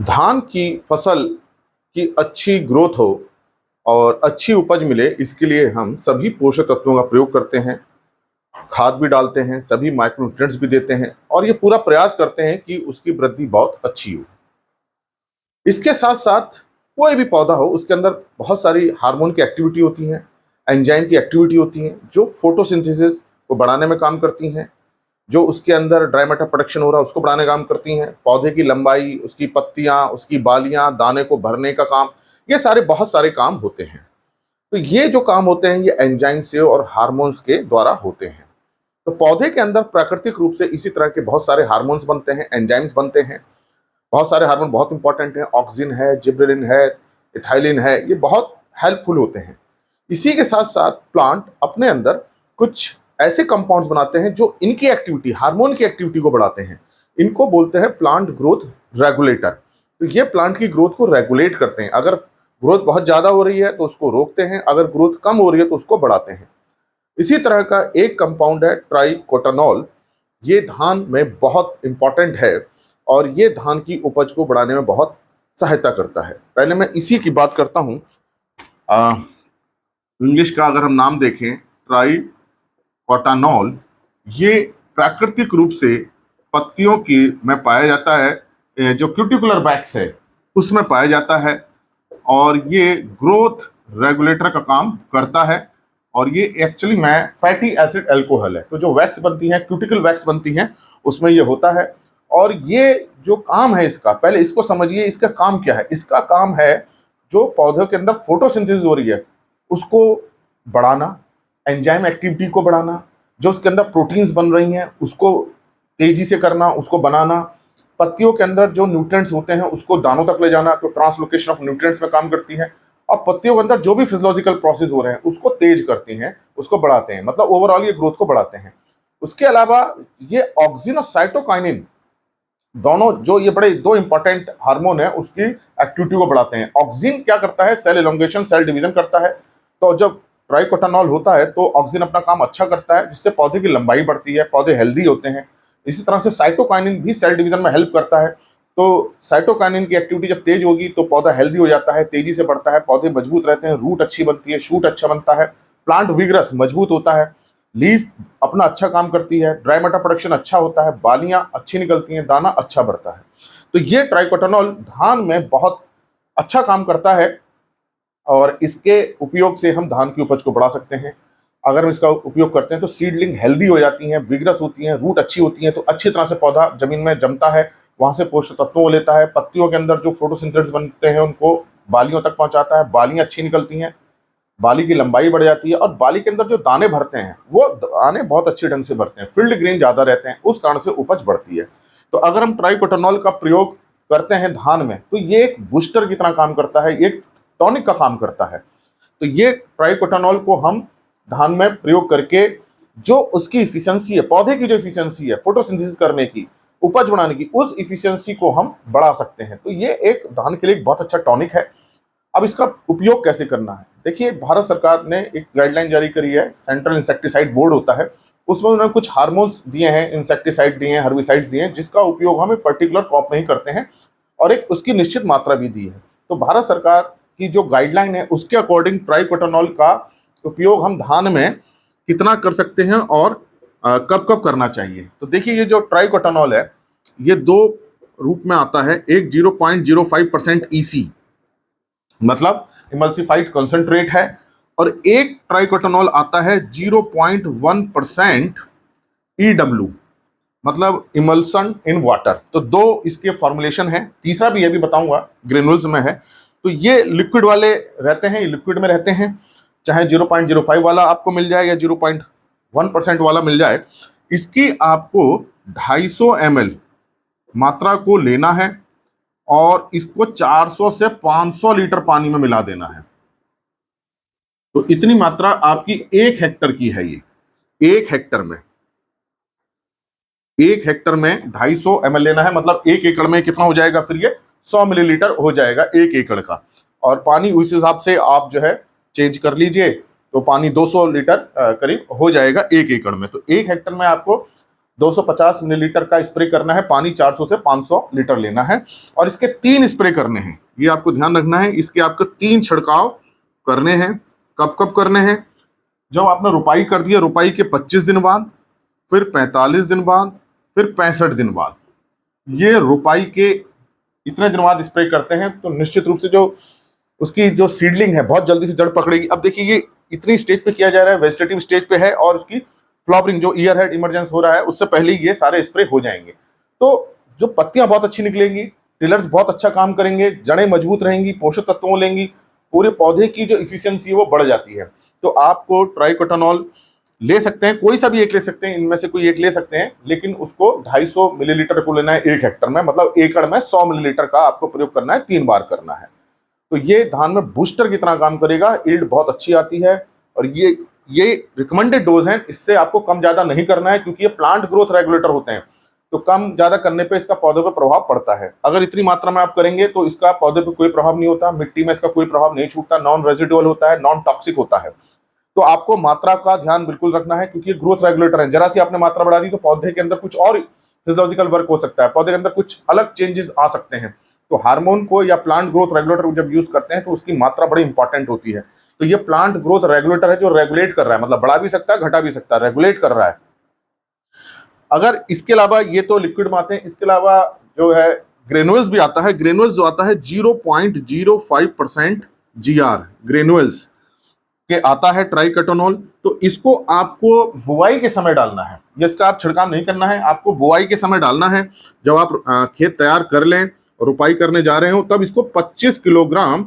धान की फसल की अच्छी ग्रोथ हो और अच्छी उपज मिले, इसके लिए हम सभी पोषक तत्वों का प्रयोग करते हैं। खाद भी डालते हैं, सभी माइक्रोन्यूट्रिएंट्स भी देते हैं और ये पूरा प्रयास करते हैं कि उसकी वृद्धि बहुत अच्छी हो। इसके साथ साथ कोई भी पौधा हो, उसके अंदर बहुत सारी हार्मोन की एक्टिविटी होती है, एंजाइम की एक्टिविटी होती है, जो फोटोसिंथेसिस को बढ़ाने में काम करती हैं, जो उसके अंदर ड्राई मैटर प्रोडक्शन हो रहा है उसको बढ़ाने का काम करती हैं, पौधे की लंबाई, उसकी पत्तियां, उसकी बालियां, दाने को भरने का काम, ये सारे बहुत सारे काम होते हैं। तो ये जो काम होते हैं ये एंजाइम से और हार्मोन्स के द्वारा होते हैं। तो पौधे के अंदर प्राकृतिक रूप से इसी तरह के बहुत सारे हार्मोन्स बनते हैं, एंजाइम्स बनते हैं। बहुत सारे हार्मोन बहुत इंपॉर्टेंट हैं, ऑक्सिन है, जिबरेलिन है, इथाइलिन है, ये बहुत हेल्पफुल होते हैं। इसी के साथ साथ प्लांट अपने अंदर कुछ ऐसे कंपाउंड्स बनाते हैं जो इनकी एक्टिविटी, हार्मोन की एक्टिविटी को बढ़ाते हैं। इनको बोलते हैं प्लांट ग्रोथ रेगुलेटर। तो ये प्लांट की ग्रोथ को रेगुलेट करते हैं। अगर ग्रोथ बहुत ज़्यादा हो रही है तो उसको रोकते हैं, अगर ग्रोथ कम हो रही है तो उसको बढ़ाते हैं। इसी तरह का एक कंपाउंड है ट्राइकोटानॉल। ये धान में बहुत इंपॉर्टेंट है और ये धान की उपज को बढ़ाने में बहुत सहायता करता है। पहले मैं इसी की बात करता हूँ। इंग्लिश का अगर हम नाम देखें, ट्राइकोटानॉल, ये प्राकृतिक रूप से पत्तियों की में पाया जाता है, जो क्यूटिकुलर वैक्स है उसमें पाया जाता है और ये ग्रोथ रेगुलेटर का काम करता है। और ये एक्चुअली में फैटी एसिड अल्कोहल है। तो जो वैक्स बनती है, क्यूटिकल वैक्स बनती है, उसमें ये होता है। और ये जो काम है इसका, पहले इसको समझिए, इसका काम क्या है। इसका काम है जो पौधों के अंदर फोटोसिंथेसिस हो रही है उसको बढ़ाना, एंजाइम एक्टिविटी को बढ़ाना, जो उसके अंदर प्रोटीन्स बन रही हैं उसको तेजी से करना, उसको बनाना, पत्तियों के अंदर जो न्यूट्रिएंट्स होते हैं उसको दानों तक ले जाना, तो ट्रांसलोकेशन ऑफ न्यूट्रिएंट्स में काम करती है। और पत्तियों के अंदर जो भी फिजियोलॉजिकल प्रोसेस हो रहे हैं उसको तेज करती हैं, उसको बढ़ाते हैं, मतलब ओवरऑल ये ग्रोथ को बढ़ाते हैं। उसके अलावा ये ऑक्सिन और साइटोकाइनिन दोनों, जो ये बड़े दो इंपॉर्टेंट हार्मोन है, उसकी एक्टिविटी को बढ़ाते हैं। ऑक्सिन क्या करता है? सेल एलोंगेशन, सेल डिवीजन करता है। तो जब ट्राइकोटानॉल होता है तो ऑक्सिन अपना काम अच्छा करता है, जिससे पौधे की लंबाई बढ़ती है, पौधे हेल्दी होते हैं। इसी तरह से साइटोकाइनिन भी सेल डिवीजन में हेल्प करता है। तो साइटोकाइनिन की एक्टिविटी जब तेज होगी तो पौधा हेल्दी हो जाता है, तेजी से बढ़ता है, पौधे मजबूत रहते हैं, रूट अच्छी बनती है, शूट अच्छा बनता है, प्लांट विग्रस मजबूत होता है, लीफ अपना अच्छा काम करती है, ड्राई मैटर प्रोडक्शन अच्छा होता है, बालियां अच्छी निकलती हैं, दाना अच्छा बढ़ता है। तो ये ट्राइकोटानॉल धान में बहुत अच्छा काम करता है और इसके उपयोग से हम धान की उपज को बढ़ा सकते हैं। अगर हम इसका उपयोग करते हैं तो सीडलिंग हेल्दी हो जाती हैं, विग्रस होती हैं, रूट अच्छी होती हैं, तो अच्छी तरह से पौधा जमीन में जमता है, वहां से पोषक तत्वों को लेता है, पत्तियों के अंदर जो फोटोसिंथेसिस बनते हैं उनको बालियों तक पहुंचाता है, बालियां अच्छी निकलती हैं, बाली की लंबाई बढ़ जाती है और बाली के अंदर जो दाने भरते हैं वो दाने बहुत अच्छे ढंग से भरते हैं, फील्ड ग्रेन ज्यादा रहते हैं, उस कारण से उपज बढ़ती है। तो अगर हम ट्राइकोटानॉल का प्रयोग करते हैं धान में तो ये एक बूस्टर की तरह काम करता है, एक टॉनिक का काम करता है। तो ये ट्राइकोटानॉल को हम धान में प्रयोग करके जो उसकी इफिशियंसी है, पौधे की जो इफिशियंसी है फोटोसिंथेसिस करने की, उपज बढ़ाने की, उस इफिशियंसी को हम बढ़ा सकते हैं। तो ये एक धान के लिए एक बहुत अच्छा टॉनिक है। अब इसका उपयोग कैसे करना है? देखिए, भारत सरकार ने एक गाइडलाइन जारी करी है, सेंट्रल इंसेक्टिसाइड बोर्ड होता है, उसमें उन्होंने कुछ हार्मोन्स दिए हैं, इंसेक्टिसाइड दिए हैं, हर्बिसाइड्स दिए हैं, जिसका उपयोग हम एक पर्टिकुलर क्रॉप में ही करते हैं और एक उसकी निश्चित मात्रा भी दी है। तो भारत सरकार की जो गाइडलाइन है उसके अकॉर्डिंग ट्राइकोटानॉल का उपयोग हम धान में कितना कर सकते हैं और कब कब करना चाहिए। तो देखिए, ये जो ट्राइकोटानॉल है ये दो रूप में आता है। एक 0.05% EC, मतलब इमल्सिफाइड कंसंट्रेट है, और एक ट्राइकोटानॉल आता है 0.1% EW, मतलब इमल्सन इन वाटर। तो दो इसके फॉर्मुलेशन है, तीसरा भी ये भी बताऊंगा, ग्रेनुल्स में है। तो ये लिक्विड वाले रहते हैं, ये लिक्विड में रहते हैं, चाहे 0.05 वाला आपको मिल जाए या 0.1% वाला मिल जाए। इसकी आपको 250 ml मात्रा को लेना है और इसको 400 से 500 लीटर पानी में मिला देना है। तो इतनी मात्रा आपकी 1 हेक्टर की है। ये 1 हेक्टर में 250 ml लेना है, मतलब 1 एकड़ में कितना हो जाएगा? फिर ये 100 मिलीलीटर हो जाएगा 1 एकड़ का। और पानी उस हिसाब से आप जो है चेंज कर लीजिए, तो पानी 200 लीटर करीब हो जाएगा 1 एकड़ में। तो 1 हेक्टर में आपको 250 मिलीलीटर का स्प्रे करना है, पानी 400 से 500 लीटर लेना है और इसके 3 स्प्रे करने हैं। ये आपको ध्यान रखना है, इसके आपको 3 छिड़काव करने हैं। कब कब करने हैं? जब आपने रुपाई कर दिया, रुपाई के 25 दिन बाद, फिर 45 दिन बाद, फिर 65 दिन बाद। ये रुपाई के इतने दिन बाद स्प्रे करते हैं तो निश्चित रूप से जो उसकी जो सीडलिंग है बहुत जल्दी से जड़ पकड़ेगी। अब देखिए ये इतनी स्टेज पे किया जा रहा है, वेजिटेटिव स्टेज पे है और उसकी फ्लावरिंग जो ईयर हेड इमरजेंस हो रहा है उससे पहले ही ये सारे स्प्रे हो जाएंगे। तो जो पत्तियां बहुत अच्छी निकलेंगी, टिलर्स बहुत अच्छा काम करेंगे, जड़ें मजबूत रहेंगी, पोषक तत्वों लेंगी, पूरे पौधे की जो इफिशियंसी है वो बढ़ जाती है। तो आपको ट्राइकोटानॉल ले सकते हैं, कोई सा भी एक ले सकते हैं, इनमें से कोई एक ले सकते हैं, लेकिन उसको 250 मिलीलीटर को लेना है 1 हेक्टर में, मतलब एकड़ में 100 मिलीलीटर का आपको प्रयोग करना है, 3 बार करना है। तो ये धान में बूस्टर की तरह काम करेगा, यील्ड बहुत अच्छी आती है और ये रिकमेंडेड डोज है। इससे आपको कम ज्यादा नहीं करना है क्योंकि ये प्लांट ग्रोथ रेगुलेटर होते हैं, तो कम ज्यादा करने पे इसका पौधे पे प्रभाव पड़ता है। अगर इतनी मात्रा में आप करेंगे तो इसका पौधे पे कोई प्रभाव नहीं होता, मिट्टी में इसका कोई प्रभाव नहीं छूटता, नॉन रेजिडुअल होता है, नॉन टॉक्सिक होता है। तो आपको मात्रा का ध्यान बिल्कुल रखना है क्योंकि ये ग्रोथ रेगुलेटर है। जरा सी आपने मात्रा बढ़ा दी तो पौधे के अंदर कुछ और फिजियोलॉजिकल वर्क हो सकता है, पौधे के अंदर कुछ अलग चेंजेस आ सकते हैं। तो हार्मोन को या प्लांट ग्रोथ रेगुलेटर जब यूज करते हैं तो उसकी मात्रा बड़ी इंपॉर्टेंट होती है। तो ये प्लांट ग्रोथ रेगुलेटर है जो रेगुलेट कर रहा है, मतलब बढ़ा भी सकता है घटा भी सकता है, रेगुलेट कर रहा है। अगर इसके अलावा ये तो लिक्विड में आते हैं, इसके अलावा जो है ग्रेनुअल्स भी आता है। ग्रेनुअल्स जो आता है 0.05% GR ग्रेनुअल्स के आता है ट्राइकोटानॉल। तो इसको आपको बुआई के समय डालना है, इसका आप छिड़काव नहीं करना है, आपको बुआई के समय डालना है। जब आप खेत तैयार कर लें, रुपाई करने जा रहे हो, तब इसको 25 किलोग्राम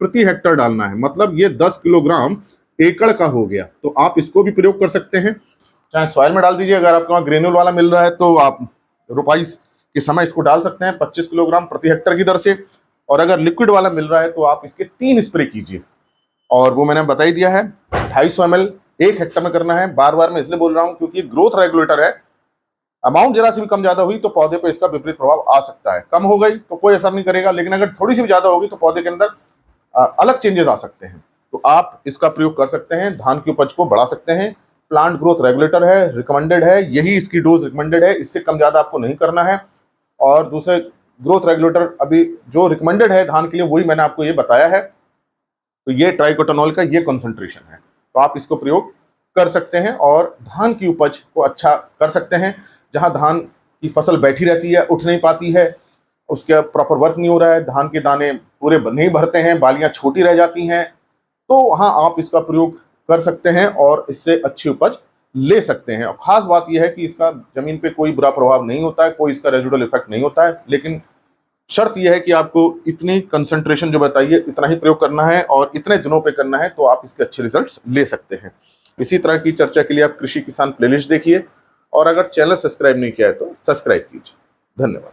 प्रति हेक्टर डालना है, मतलब ये 10 किलोग्राम एकड़ का हो गया। तो आप इसको भी प्रयोग कर सकते हैं, चाहे सॉइल में डाल दीजिए, अगर आपके वहाँ ग्रेनुअल वाला मिल रहा है तो आप रुपाई के समय इसको डाल सकते हैं 25 किलोग्राम प्रति हेक्टर की दर से, और अगर लिक्विड वाला मिल रहा है तो आप इसके 3 स्प्रे कीजिए। और वो मैंने बता ही दिया है, 250 ml 1 हेक्टर में करना है। बार बार मैं इसलिए बोल रहा हूं क्योंकि ग्रोथ रेगुलेटर है, अमाउंट जरा सी भी कम ज्यादा हुई तो पौधे पे इसका विपरीत प्रभाव आ सकता है। कम हो गई तो कोई असर नहीं करेगा, लेकिन अगर थोड़ी सी भी ज्यादा होगी तो पौधे के अंदर अलग चेंजेस आ सकते हैं। तो आप इसका प्रयोग कर सकते हैं, धान की उपज को बढ़ा सकते हैं। प्लांट ग्रोथ रेगुलेटर है, रिकमेंडेड है, यही इसकी डोज रिकमेंडेड है, इससे कम ज्यादा आपको नहीं करना है। और दूसरे ग्रोथ रेगुलेटर अभी जो रिकमेंडेड है धान के लिए वही मैंने आपको ये बताया है। तो ये ट्राइकोटानॉल का ये कॉन्सेंट्रेशन है, तो आप इसको प्रयोग कर सकते हैं और धान की उपज को अच्छा कर सकते हैं। जहां धान की फसल बैठी रहती है, उठ नहीं पाती है, उसके प्रॉपर वर्क नहीं हो रहा है, धान के दाने पूरे नहीं भरते हैं, बालियां छोटी रह जाती हैं, तो वहां आप इसका प्रयोग कर सकते हैं और इससे अच्छी उपज ले सकते हैं। और खास बात यह है कि इसका जमीन पे कोई बुरा प्रभाव नहीं होता है, कोई इसका रेजिडुअल इफेक्ट नहीं होता है, लेकिन शर्त यह है कि आपको इतनी कंसंट्रेशन जो बताइए इतना ही प्रयोग करना है और इतने दिनों पे करना है, तो आप इसके अच्छे रिजल्ट्स ले सकते हैं। इसी तरह की चर्चा के लिए आप कृषि किसान प्लेलिस्ट देखिए और अगर चैनल सब्सक्राइब नहीं किया है तो सब्सक्राइब कीजिए। धन्यवाद।